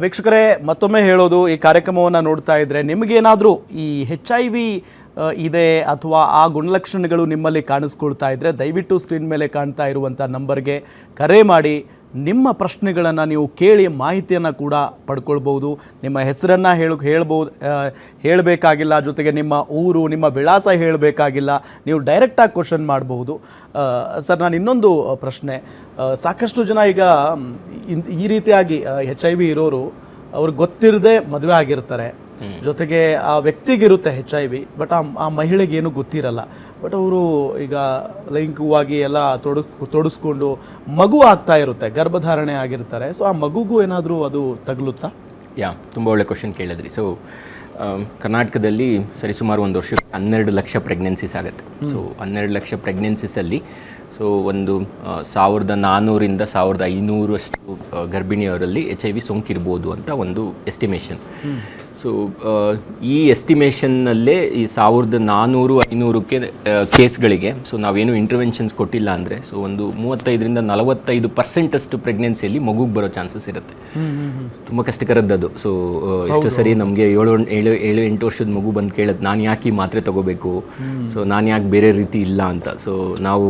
ವೀಕ್ಷಕರೇ, ಮತ್ತೊಮ್ಮೆ ಹೇಳೋದು, ಈ ಕಾರ್ಯಕ್ರಮವನ್ನು ನೋಡ್ತಾ ಇದ್ರೆ ನಿಮಗೇನಾದರೂ ಈ HIV ಇದೆ ಅಥವಾ ಆ ಗುಣಲಕ್ಷಣಗಳು ನಿಮ್ಮಲ್ಲಿ ಕಾಣಿಸ್ಕೊಳ್ತಾ ಇದ್ದರೆ ದಯವಿಟ್ಟು ಸ್ಕ್ರೀನ್ ಮೇಲೆ ಕಾಣ್ತಾ ಇರುವಂಥ ನಂಬರ್ಗೆ ಕರೆ ಮಾಡಿ ನಿಮ್ಮ ಪ್ರಶ್ನೆಗಳನ್ನು ನೀವು ಕೇಳಿ ಮಾಹಿತಿಯನ್ನು ಕೂಡ ಪಡ್ಕೊಳ್ಬೋದು. ನಿಮ್ಮ ಹೆಸರನ್ನು ಹೇಳಬೇಕಾಗಿಲ್ಲ, ಜೊತೆಗೆ ನಿಮ್ಮ ಊರು, ನಿಮ್ಮ ವಿಳಾಸ ಹೇಳಬೇಕಾಗಿಲ್ಲ, ನೀವು ಡೈರೆಕ್ಟಾಗಿ ಕ್ವಶನ್ ಮಾಡಬಹುದು. ಸರ್, ನಾನು ಇನ್ನೊಂದು ಪ್ರಶ್ನೆ, ಸಾಕಷ್ಟು ಜನ ಈಗ ಈ ರೀತಿಯಾಗಿ HIV ಇರೋರು ಅವ್ರಿಗೆ ಗೊತ್ತಿರದೆ ಮದುವೆ ಆಗಿರ್ತಾರೆ, ಜೊತೆಗೆ ಆ ವ್ಯಕ್ತಿಗಿರುತ್ತೆ HIV, ಬಟ್ ಆ ಮಹಿಳೆಗೆ ಏನೂ ಗೊತ್ತಿರಲ್ಲ. ಬಟ್ ಅವರು ಈಗ ಲೈಂಗಿಕವಾಗಿ ಎಲ್ಲ ತೊಡಸ್ಕೊಂಡು ಮಗು ಆಗ್ತಾ ಇರುತ್ತೆ, ಗರ್ಭಧಾರಣೆ ಆಗಿರ್ತಾರೆ. ಸೊ ಆ ಮಗುಗೂ ಏನಾದರೂ ಅದು ತಗಲುತ್ತಾ? ತುಂಬ ಒಳ್ಳೆ ಕ್ವಶನ್ ಕೇಳಿದ್ರಿ. ಸೊ ಕರ್ನಾಟಕದಲ್ಲಿ ಸರಿಸುಮಾರು ಒಂದು ವರ್ಷಕ್ಕೆ 12 ಲಕ್ಷ ಪ್ರೆಗ್ನೆನ್ಸೀಸ್ ಆಗುತ್ತೆ. ಸೊ 12 ಲಕ್ಷ ಪ್ರೆಗ್ನೆನ್ಸೀಸಲ್ಲಿ ಸೊ ಒಂದು 1400ರಿಂದ 1500 ಅಷ್ಟು ಗರ್ಭಿಣಿಯರಲ್ಲಿ HIV ಸೋಂಕಿರ್ಬೋದು ಅಂತ ಒಂದು ಎಸ್ಟಿಮೇಷನ್. ಸೊ ಈ ಎಸ್ಟಿಮೇಷನ್ನಲ್ಲೇ ಈ 1400-500ಕ್ಕೆ ಕೇಸ್ಗಳಿಗೆ ಸೊ ನಾವೇನು ಇಂಟರ್ವೆನ್ಷನ್ಸ್ ಕೊಟ್ಟಿಲ್ಲ ಅಂದರೆ ಸೊ ಒಂದು 35ರಿಂದ 45% ಅಷ್ಟು ಪ್ರೆಗ್ನೆನ್ಸಿಯಲ್ಲಿ ಮಗುಗೆ ಬರೋ ಚಾನ್ಸಸ್ ಇರುತ್ತೆ. ತುಂಬ ಕಷ್ಟಕರದ್ದು. ಸೊ ಎಷ್ಟೋ ಸರಿ ನಮಗೆ 7-8 ವರ್ಷದ ಮಗು ಬಂದು ಕೇಳೋದು, ನಾನು ಯಾಕೆ ಈ ಮಾತ್ರೆ ತಗೋಬೇಕು, ಸೊ ನಾನು ಯಾಕೆ ಬೇರೆ ರೀತಿ ಇಲ್ಲ ಅಂತ. ಸೊ ನಾವು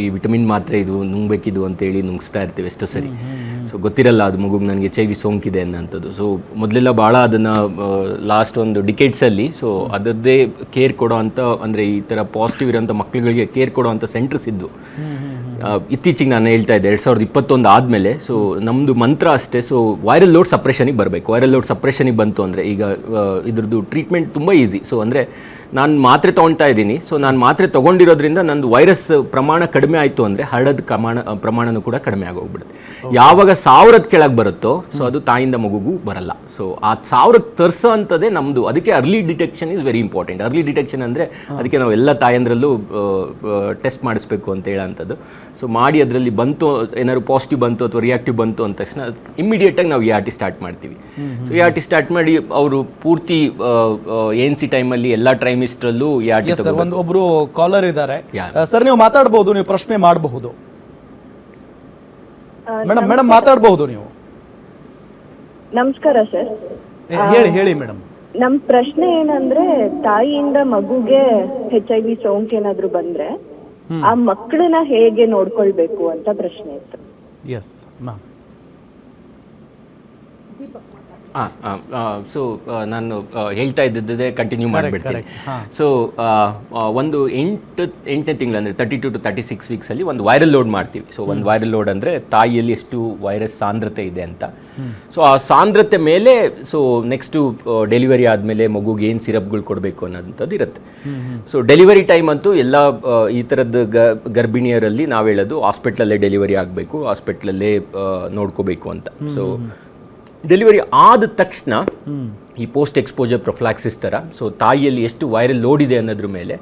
ಈ ವಿಟಮಿನ್ ಮಾತ್ರೆ ಇದು ನುಂಗ್ಬೇಕಿದು ಅಂತೇಳಿ ನುಂಗಿಸ್ತಾ ಇರ್ತೀವಿ ಎಷ್ಟೋ ಸರಿ. ಸೊ ಗೊತ್ತಿರಲ್ಲ ಅದು ಮಗುಗೆ ನನಗೆ HIV ಸೋಂಕಿದೆ ಅನ್ನೋಂಥದ್ದು. ಸೊ ಮೊದಲೆಲ್ಲ ಭಾಳ ಅದನ್ನು ಲಾಸ್ಟ್ ಒಂದು ಡಿಕೇಡ್ಸಲ್ಲಿ ಸೊ ಅದರದ್ದೇ ಕೇರ್ ಕೊಡೋ ಅಂಥ, ಅಂದರೆ ಈ ಥರ ಪಾಸಿಟಿವ್ ಇರೋಂಥ ಮಕ್ಕಳುಗಳಿಗೆ ಕೇರ್ ಕೊಡೋ ಅಂಥ ಸೆಂಟರ್ಸ್ ಇದ್ದು. ಇತ್ತೀಚೆಗೆ ನಾನು ಹೇಳ್ತಾ ಇದ್ದೆ 2021 ಆದಮೇಲೆ ಸೊ ನಮ್ಮದು ಮಂತ್ರ ಅಷ್ಟೇ, ಸೊ ವೈರಲ್ ಲೋಡ್ ಸಪ್ರೆಷನಿಗೆ ಬರಬೇಕು. ವೈರಲ್ ಲೋಡ್ ಸಪ್ರೆಷನಿಗೆ ಬಂತು ಅಂದರೆ ಈಗ ಇದ್ರದ್ದು ಟ್ರೀಟ್ಮೆಂಟ್ ತುಂಬ ಈಸಿ. ಸೊ ಅಂದರೆ ನಾನು ಮಾತ್ರೆ ತೊಗೊಳ್ತಾ ಇದ್ದೀನಿ, ಸೊ ನಾನು ಮಾತ್ರೆ ತೊಗೊಂಡಿರೋದ್ರಿಂದ ನಂದು ವೈರಸ್ ಪ್ರಮಾಣ ಕಡಿಮೆ ಆಯಿತು ಅಂದರೆ ಹರಡದ ಪ್ರಮಾಣನೂ ಕೂಡ ಕಡಿಮೆ ಆಗೋಗ್ಬಿಡುತ್ತೆ. ಯಾವಾಗ 1000 ಕೆಳಗೆ ಬರುತ್ತೋ ಸೊ ಅದು ತಾಯಿಂದ ಮಗುಗೂ ಬರಲ್ಲ. ಸೊ ಆ 1000 ತರಿಸೋ ಅಂಥದ್ದೇ ನಮ್ಮದು. ಅದಕ್ಕೆ early detection is very important. Early detection ಅಂದರೆ ಅದಕ್ಕೆ ನಾವು ಎಲ್ಲ ತಾಯಂದ್ರಲ್ಲೂ ಟೆಸ್ಟ್ ಮಾಡಿಸ್ಬೇಕು ಅಂತ ಹೇಳೋಂಥದ್ದು. ಸೊ ಮಾಡಿ ಅದರಲ್ಲಿ ಬಂತು, ಏನಾದ್ರು ಪಾಸಿಟಿವ್ ಬಂತು ಅಥವಾ ರಿಯಾಕ್ಟಿವ್ ಬಂತು ಅಂದ ತಕ್ಷಣ ಇಮ್ಮಿಡಿಯೇಟಾಗಿ ನಾವು ERT ಸ್ಟಾರ್ಟ್ ಮಾಡ್ತೀವಿ. ಸೊ ERT ಸ್ಟಾರ್ಟ್ ಮಾಡಿ ಅವರು ಪೂರ್ತಿ ANC ಟೈಮಲ್ಲಿ ಎಲ್ಲ ಟ್ರೈಮಿಸ್ಟ್ರಲ್ಲೂ ERT. ಒಬ್ರು ಕಾಲರ್ ಇದ್ದಾರೆ ಸರ್, ನೀವು ಮಾತಾಡಬಹುದು, ನೀವು ಪ್ರಶ್ನೆ ಮಾಡಬಹುದು. ಮೇಡಮ್ ಮಾತಾಡಬಹುದು ನೀವು. ನಮಸ್ಕಾರ ಸರ್. ಹೇಳಿ ಮೇಡಮ್. ನಮ್ ಪ್ರಶ್ನೆ ಏನಂದ್ರೆ, ತಾಯಿಯಿಂದ ಮಗುಗೆ HIV ಸೋಂಕು ಏನಾದ್ರು ಬಂದ್ರೆ ಆ ಮಕ್ಕಳನ್ನ ಹೇಗೆ ನೋಡ್ಕೊಳ್ಬೇಕು ಅಂತ ಪ್ರಶ್ನೆ ಇತ್ತು. Yes ma'am. ಸೊ ನಾನು ಹೇಳ್ತಾ ಇದ್ದಿದ್ದೇ ಕಂಟಿನ್ಯೂ ಮಾಡಿಬಿಡ್ತೀನಿ. ಸೊ ಒಂದು 8ನೇ ತಿಂಗಳು ಅಂದರೆ 32 to 36 ವೀಕ್ಸಲ್ಲಿ ಒಂದು ವೈರಲ್ ಲೋಡ್ ಮಾಡ್ತೀವಿ. ಸೊ ಒಂದು ವೈರಲ್ ಲೋಡ್ ಅಂದರೆ ತಾಯಿಯಲ್ಲಿ ಎಷ್ಟು ವೈರಸ್ ಸಾಂದ್ರತೆ ಇದೆ ಅಂತ. ಸೊ ಆ ಸಾಂದ್ರತೆ ಮೇಲೆ ಸೊ ನೆಕ್ಸ್ಟು ಡೆಲಿವರಿ ಆದಮೇಲೆ ಮಗುಗೆ ಏನು ಸಿರಪ್ಗಳು ಕೊಡಬೇಕು ಅನ್ನೋಂಥದ್ದು ಇರುತ್ತೆ. ಸೊ ಡೆಲಿವರಿ ಟೈಮ್ ಅಂತೂ ಎಲ್ಲ ಈ ಥರದ್ದು ಗರ್ಭಿಣಿಯರಲ್ಲಿ ನಾವು ಹೇಳೋದು ಹಾಸ್ಪಿಟ್ಲಲ್ಲೇ ಡೆಲಿವರಿ ಆಗಬೇಕು, ಹಾಸ್ಪಿಟ್ಲಲ್ಲೇ ನೋಡ್ಕೋಬೇಕು ಅಂತ. ಸೊ ಡೆಲಿವರಿ ಆದ ತಕ್ಷಣ ಈ ಪೋಸ್ಟ್ ಎಕ್ಸ್ಪೋಜರ್ ಪ್ರೊಫ್ಲಾಕ್ಸಿಸ್ ಥರ ಸೊ ತಾಯಿಯಲ್ಲಿ ಎಷ್ಟು ವೈರಲ್ ಲೋಡ್ ಇದೆ ಅನ್ನೋದ್ರ ಮೇಲೆ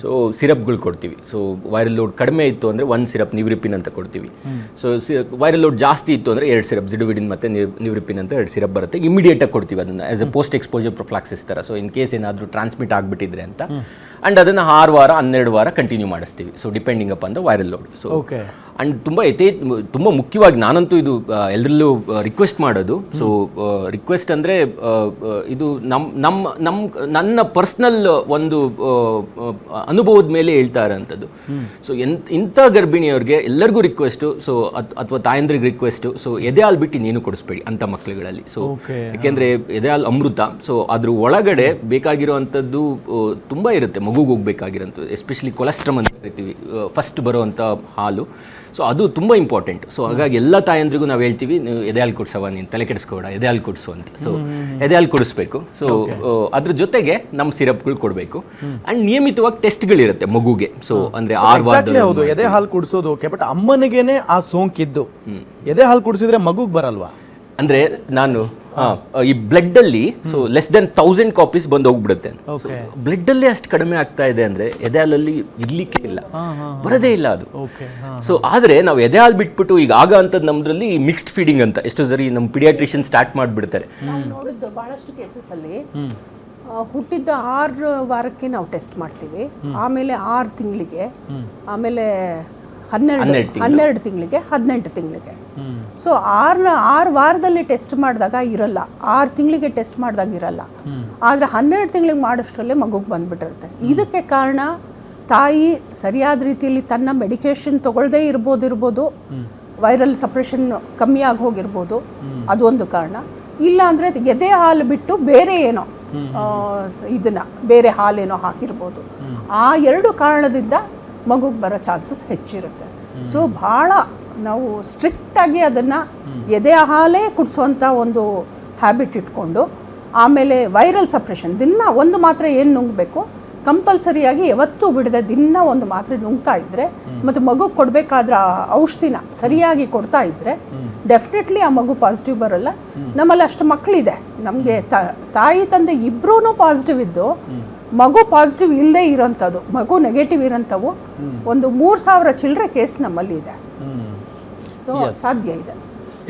ಸೊ ಸಿರಪ್ಗಳು ಕೊಡ್ತೀವಿ. ಸೊ ವೈರಲ್ ಲೋಡ್ ಕಡಿಮೆ ಇತ್ತು ಅಂದರೆ 1 ಸಿರಪ್ ನಿವ್ರಿಪಿನ್ ಅಂತ ಕೊಡ್ತೀವಿ. ಸೊ ವೈರಲ್ ಲೋಡ್ ಜಾಸ್ತಿ ಇತ್ತು ಅಂದರೆ 2 ಸಿರಪ್ ಜಿಡುವಿಡಿನ್ ಮತ್ತು ನಿವ್ರಿಪಿನ್ ಅಂತ 2 ಸಿರಪ್ ಬರುತ್ತೆ. ಇಮಿಡಿಯೇಟಾಗಿ ಕೊಡ್ತೀವಿ ಅದನ್ನು as A post exposure prophylaxis ಥರ. ಸೊ ಇನ್ ಕೇಸ್ ಏನಾದರೂ ಟ್ರಾನ್ಸ್ಮಿಟ್ ಆಗಿಬಿಟ್ಟಿದ್ರೆ ಅಂತ. ಆ್ಯಂಡ್ ಅದನ್ನು 6 ವಾರ 12 ವಾರ ಕಂಟಿನ್ಯೂ ಮಾಡಿಸ್ತೀವಿ. So depending upon the viral load. So and ತುಂಬ ಮುಖ್ಯವಾಗಿ ನಾನಂತೂ ಇದು ಎಲ್ಲರಲ್ಲೂ ರಿಕ್ವೆಸ್ಟ್ ಮಾಡೋದು. ಸೊ ರಿಕ್ವೆಸ್ಟ್ ಅಂದರೆ ಇದು ನನ್ನ ಪರ್ಸ್ನಲ್ ಒಂದು ಅನುಭವದ ಮೇಲೆ ಹೇಳ್ತಾ ಇರೋಂಥದ್ದು. ಸೊ ಇಂಥ ಗರ್ಭಿಣಿಯವ್ರಿಗೆ ಎಲ್ಲರಿಗೂ ರಿಕ್ವೆಸ್ಟು, ಸೊ ಅಥವಾ ತಾಯಂದ್ರಿಗೆ ರಿಕ್ವೆಸ್ಟು, ಸೊ ಎದೆ ಹಾಲು ಬಿಟ್ಟು ನೀನು ಕೊಡಿಸ್ಬೇಡಿ ಅಂಥ ಮಕ್ಕಳುಗಳಲ್ಲಿ. ಸೊ ಯಾಕೆಂದರೆ ಎದೆ ಹಾಲು ಅಮೃತ. ಸೊ ಅದ್ರ ಒಳಗಡೆ ಬೇಕಾಗಿರೋವಂಥದ್ದು ತುಂಬ ಇರುತ್ತೆ ಮಗುಗೆ ಹೋಗ್ಬೇಕಾಗಿರೋಂಥದ್ದು, ಎಸ್ಪೆಷಲಿ ಕೊಲೆಸ್ಟ್ರಮ್ ಅಂತ ಕರಿತೀವಿ, ಫಸ್ಟ್ ಬರೋವಂಥ ಹಾಲು. ಸೊ ಅದು ತುಂಬ ಇಂಪಾರ್ಟೆಂಟ್. ಸೊ ಹಾಗಾಗಿ ಎಲ್ಲ ತಾಯಂದ್ರಿಗೂ ನಾವು ಹೇಳ್ತೀವಿ, ನೀವು ಎದೆ ಹಾಲು ಕೊಡಿಸವ, ನೀನು ತಲೆ ಕೆಡಿಸ್ಕೋಬೇಡ, ಎದೆ ಹಾಲು ಕೊಡಿಸು ಅಂತ. ಸೊ ಎದೆ ಹಾಲು ಕೊಡಿಸ್ಬೇಕು. ಸೊ ಅದ್ರ ಜೊತೆಗೆ ನಮ್ಮ ಸಿರಪ್ಗಳು ಕೊಡಬೇಕು. ಆ್ಯಂಡ್ ನಿಯಮಿತವಾಗಿ ಟೆಸ್ಟ್ಗಳಿರುತ್ತೆ ಮಗುಗೆ. ಸೊ ಅಂದರೆ 6 ವಾರ. ಹೌದು, ಎದೆ ಹಾಲು ಕುಡಿಸೋದು ಓಕೆ, ಬಟ್ ಅಮ್ಮನಿಗೇನೆ ಆ ಸೋಂಕಿದ್ದು ಎದೆ ಹಾಲು ಕುಡಿಸಿದ್ರೆ ಮಗುಗೆ ಬರಲ್ವಾ? ಅಂದರೆ ನಾನು ಈ ಬ್ಲಡ್ಡಲ್ಲಿ ಸೊ ಲೆಸ್ ದೆನ್ 1000 ಕಾಪೀಸ್ ಬಂದು ಹೋಗ್ಬಿಡುತ್ತೆ. ಬ್ಲಡ್ಡಲ್ಲೇ ಅಷ್ಟು ಕಡಿಮೆ ಆಗ್ತಾ ಇದೆ ಅಂದರೆ ಎದೆ ಹಾಲಲ್ಲಿ ಇರ್ಲಿಕ್ಕೆ ಇಲ್ಲ, ಬರೋದೇ ಇಲ್ಲ ಅದು. ಸೊ ಆದರೆ ನಾವು ಎದೆ ಹಾಲು ಬಿಟ್ಬಿಟ್ಟು ಈಗ ಆಗ ಅಂಥದ್ದು ನಮ್ಮದ್ರಲ್ಲಿ ಮಿಕ್ಸ್ಡ್ ಫೀಡಿಂಗ್ ಅಂತ ಎಷ್ಟೋ ಸರಿ ನಮ್ಮ ಪಿಡಿಯಾಟ್ರಿಷಿಯನ್ ಸ್ಟಾರ್ಟ್ ಮಾಡಿಬಿಡ್ತಾರೆ. ನೋಡಿದ್ದು ಭಾಳಷ್ಟು ಕೇಸಸಲ್ಲಿ ಹುಟ್ಟಿದ್ದ 6 ವಾರಕ್ಕೆ ನಾವು ಟೆಸ್ಟ್ ಮಾಡ್ತೀವಿ, ಆಮೇಲೆ 6 ತಿಂಗಳಿಗೆ, ಆಮೇಲೆ 12 ತಿಂಗಳಿಗೆ 18 ತಿಂಗಳಿಗೆ. ಸೊ 6 ವಾರದಲ್ಲಿ ಟೆಸ್ಟ್ ಮಾಡಿದಾಗ ಇರಲ್ಲ, 6 ತಿಂಗಳಿಗೆ ಟೆಸ್ಟ್ ಮಾಡಿದಾಗ ಇರಲ್ಲ. ಆದರೆ 12 ತಿಂಗಳಿಗೆ ಮಾಡೋಷ್ಟರಲ್ಲೇ ಮಗುಗೆ ಬಂದ್ಬಿಟ್ಟಿರುತ್ತೆ. ಇದಕ್ಕೆ ಕಾರಣ ತಾಯಿ ಸರಿಯಾದ ರೀತಿಯಲ್ಲಿ ತನ್ನ ಮೆಡಿಕೇಶನ್ ತಗೊಳ್ಳದೇ ಇರ್ಬೋದು, ವೈರಲ್ ಸಪ್ರೆಷನ್ ಕಮ್ಮಿ ಆಗಿ ಹೋಗಿರ್ಬೋದು, ಅದೊಂದು ಕಾರಣ. ಇಲ್ಲ ಅಂದರೆ ಎದೆ ಹಾಲು ಬಿಟ್ಟು ಬೇರೆ ಏನೋ ಬೇರೆ ಹಾಲೇನೋ ಹಾಕಿರ್ಬೋದು. ಆ 2 ಕಾರಣದಿಂದ ಮಗುಗೆ ಬರೋ ಚಾನ್ಸಸ್ ಹೆಚ್ಚಿರುತ್ತೆ. ಸೊ ಭಾಳ ನಾವು ಸ್ಟ್ರಿಕ್ಟಾಗಿ ಅದನ್ನು ಎದೆ ಹಾಲೇ ಕುಡಿಸೋವಂಥ ಒಂದು ಹ್ಯಾಬಿಟ್ ಇಟ್ಕೊಂಡು, ಆಮೇಲೆ ವೈರಲ್ ಸಪ್ರೆಷನ್ ದಿನ ಒಂದು ಮಾತ್ರೆ ಏನು ನುಂಗಬೇಕು ಕಂಪಲ್ಸರಿಯಾಗಿ ಯಾವತ್ತೂ ಬಿಡದೆ ದಿನ ಒಂದು ಮಾತ್ರೆ ನುಂಗ್ತಾ ಇದ್ದರೆ, ಮತ್ತು ಮಗು ಕೊಡಬೇಕಾದ್ರೆ ಔಷಧಿನ ಸರಿಯಾಗಿ ಕೊಡ್ತಾ ಇದ್ದರೆ ಡೆಫಿನೆಟ್ಲಿ ಆ ಮಗು ಪಾಸಿಟಿವ್ ಬರೋಲ್ಲ. ನಮ್ಮಲ್ಲಿ ಅಷ್ಟು ಮಕ್ಕಳಿದೆ, ನಮಗೆ ತಾಯಿ ತಂದೆ ಇಬ್ಬರೂ ಪಾಸಿಟಿವ್ ಇದ್ದು ಮಗು ಪಾಸಿಟಿವ್ ಇಲ್ಲದೆ ಇರೋಂಥದ್ದು, ಮಗು ನೆಗೆಟಿವ್ ಇರೋಂಥವು ಒಂದು 3,000 ಚಿಲ್ಲರೆ ಕೇಸ್ ನಮ್ಮಲ್ಲಿ ಇದೆ. ಸೊ ಸಾಧ್ಯ ಇದೆ.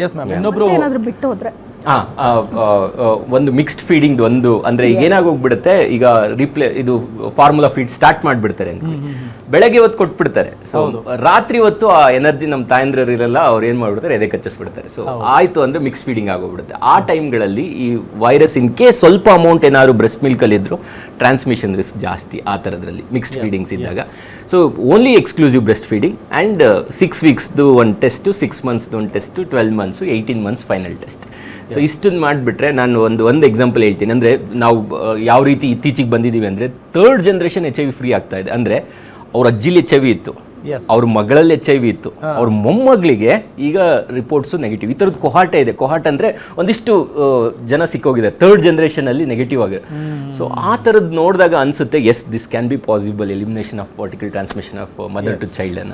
ಎಸ್ ಮ್ಯಾಮ್, ಇನ್ನೊಬ್ರು ಏನಾದರೂ ಬಿಟ್ಟು ಹೋದರೆ ಒಂದು ಮಿಕ್ಸ್ಡ್ ಫೀಡಿಂಗ್ ಒಂದು ಅಂದ್ರೆ ಏನಾಗೋಗ್ಬಿಡುತ್ತೆ, ಈಗ ಇದು ಫಾರ್ಮುಲಾ ಫೀಡ್ ಸ್ಟಾರ್ಟ್ ಮಾಡಿಬಿಡ್ತಾರೆ ಅನ್ಕೊಳ್ಳಿ, ಬೆಳಗ್ಗೆ ಹೊತ್ತು ಕೊಟ್ಬಿಡ್ತಾರೆ. ಸೊ ರಾತ್ರಿ ಹೊತ್ತು ಆ ಎನರ್ಜಿ ನಮ್ಮ ತಾಯಂದ್ರರು ಇರಲ್ಲ, ಅವ್ರು ಏನ್ ಮಾಡ್ಬಿಡ್ತಾರೆ ಎದೆ ಕಚ್ಚಿಸ್ಬಿಡ್ತಾರೆ. ಸೊ ಆಯ್ತು ಅಂದ್ರೆ ಮಿಕ್ಸ್ ಫೀಡಿಂಗ್ ಆಗೋಗ್ಬಿಡುತ್ತೆ. ಆ ಟೈಮ್ಗಳಲ್ಲಿ ಈ ವೈರಸ್ ಇನ್ ಕೇಸ್ ಸ್ವಲ್ಪ ಅಮೌಂಟ್ ಏನಾದ್ರು ಬ್ರೆಸ್ಟ್ ಮಿಲ್ಕ್ ಅಲ್ಲಿ ಇದ್ರು ಟ್ರಾನ್ಸ್ಮಿಷನ್ ರಿಸ್ಕ್ ಜಾಸ್ತಿ ಆ ಥರದ್ರಲ್ಲಿ ಮಿಕ್ಸ್ಡ್ ಫೀಡಿಂಗ್ಸ್ ಇದ್ದಾಗ. So only exclusive breast feeding and 6 ವೀಕ್ಸ್ದು ಒಂದು ಟೆಸ್ಟು, 6 ಮಂತ್ಸ್ದು ಒಂದು test, 12 months, 18 months final test. So ಇಷ್ಟನ್ನು ಮಾಡಿಬಿಟ್ರೆ ನಾನು ಒಂದು ಎಕ್ಸಾಂಪಲ್ ಹೇಳ್ತೀನಿ. ಅಂದರೆ ನಾವು ಯಾವ ರೀತಿ ಇತ್ತೀಚೆಗೆ ಬಂದಿದ್ದೀವಿ ಅಂದರೆ 3rd ಜನರೇಷನ್ HIV ಫ್ರೀ ಆಗ್ತಾ ಇದೆ. ಅಂದರೆ ಅವ್ರ ಅಜ್ಜಿಲಿ HIV ಇತ್ತು, ಅವ್ರ ಮಗಳಲ್ಲಿ HIV ಇತ್ತು, ಅವ್ರ ಮೊಮ್ಮಗಳಿಗೆ ಈಗ ರಿಪೋರ್ಟ್ಸು ನೆಗೆಟಿವ್. ಈ ಥರದ್ದು ಕೊಹಾಟ ಇದೆ. ಕೊಹಾಟ ಅಂದರೆ ಒಂದಿಷ್ಟು ಜನ ಸಿಕ್ಕೋಗಿದ್ದಾರೆ 3rd ಜನರೇಷನಲ್ಲಿ ನೆಗೆಟಿವ್ ಆಗಿದೆ. ಸೊ ಆ ಥರದ್ದು ನೋಡಿದಾಗ ಅನಿಸುತ್ತೆ yes this can be possible elimination of vertical transmission of mother to child ಅನ್ನೋದು.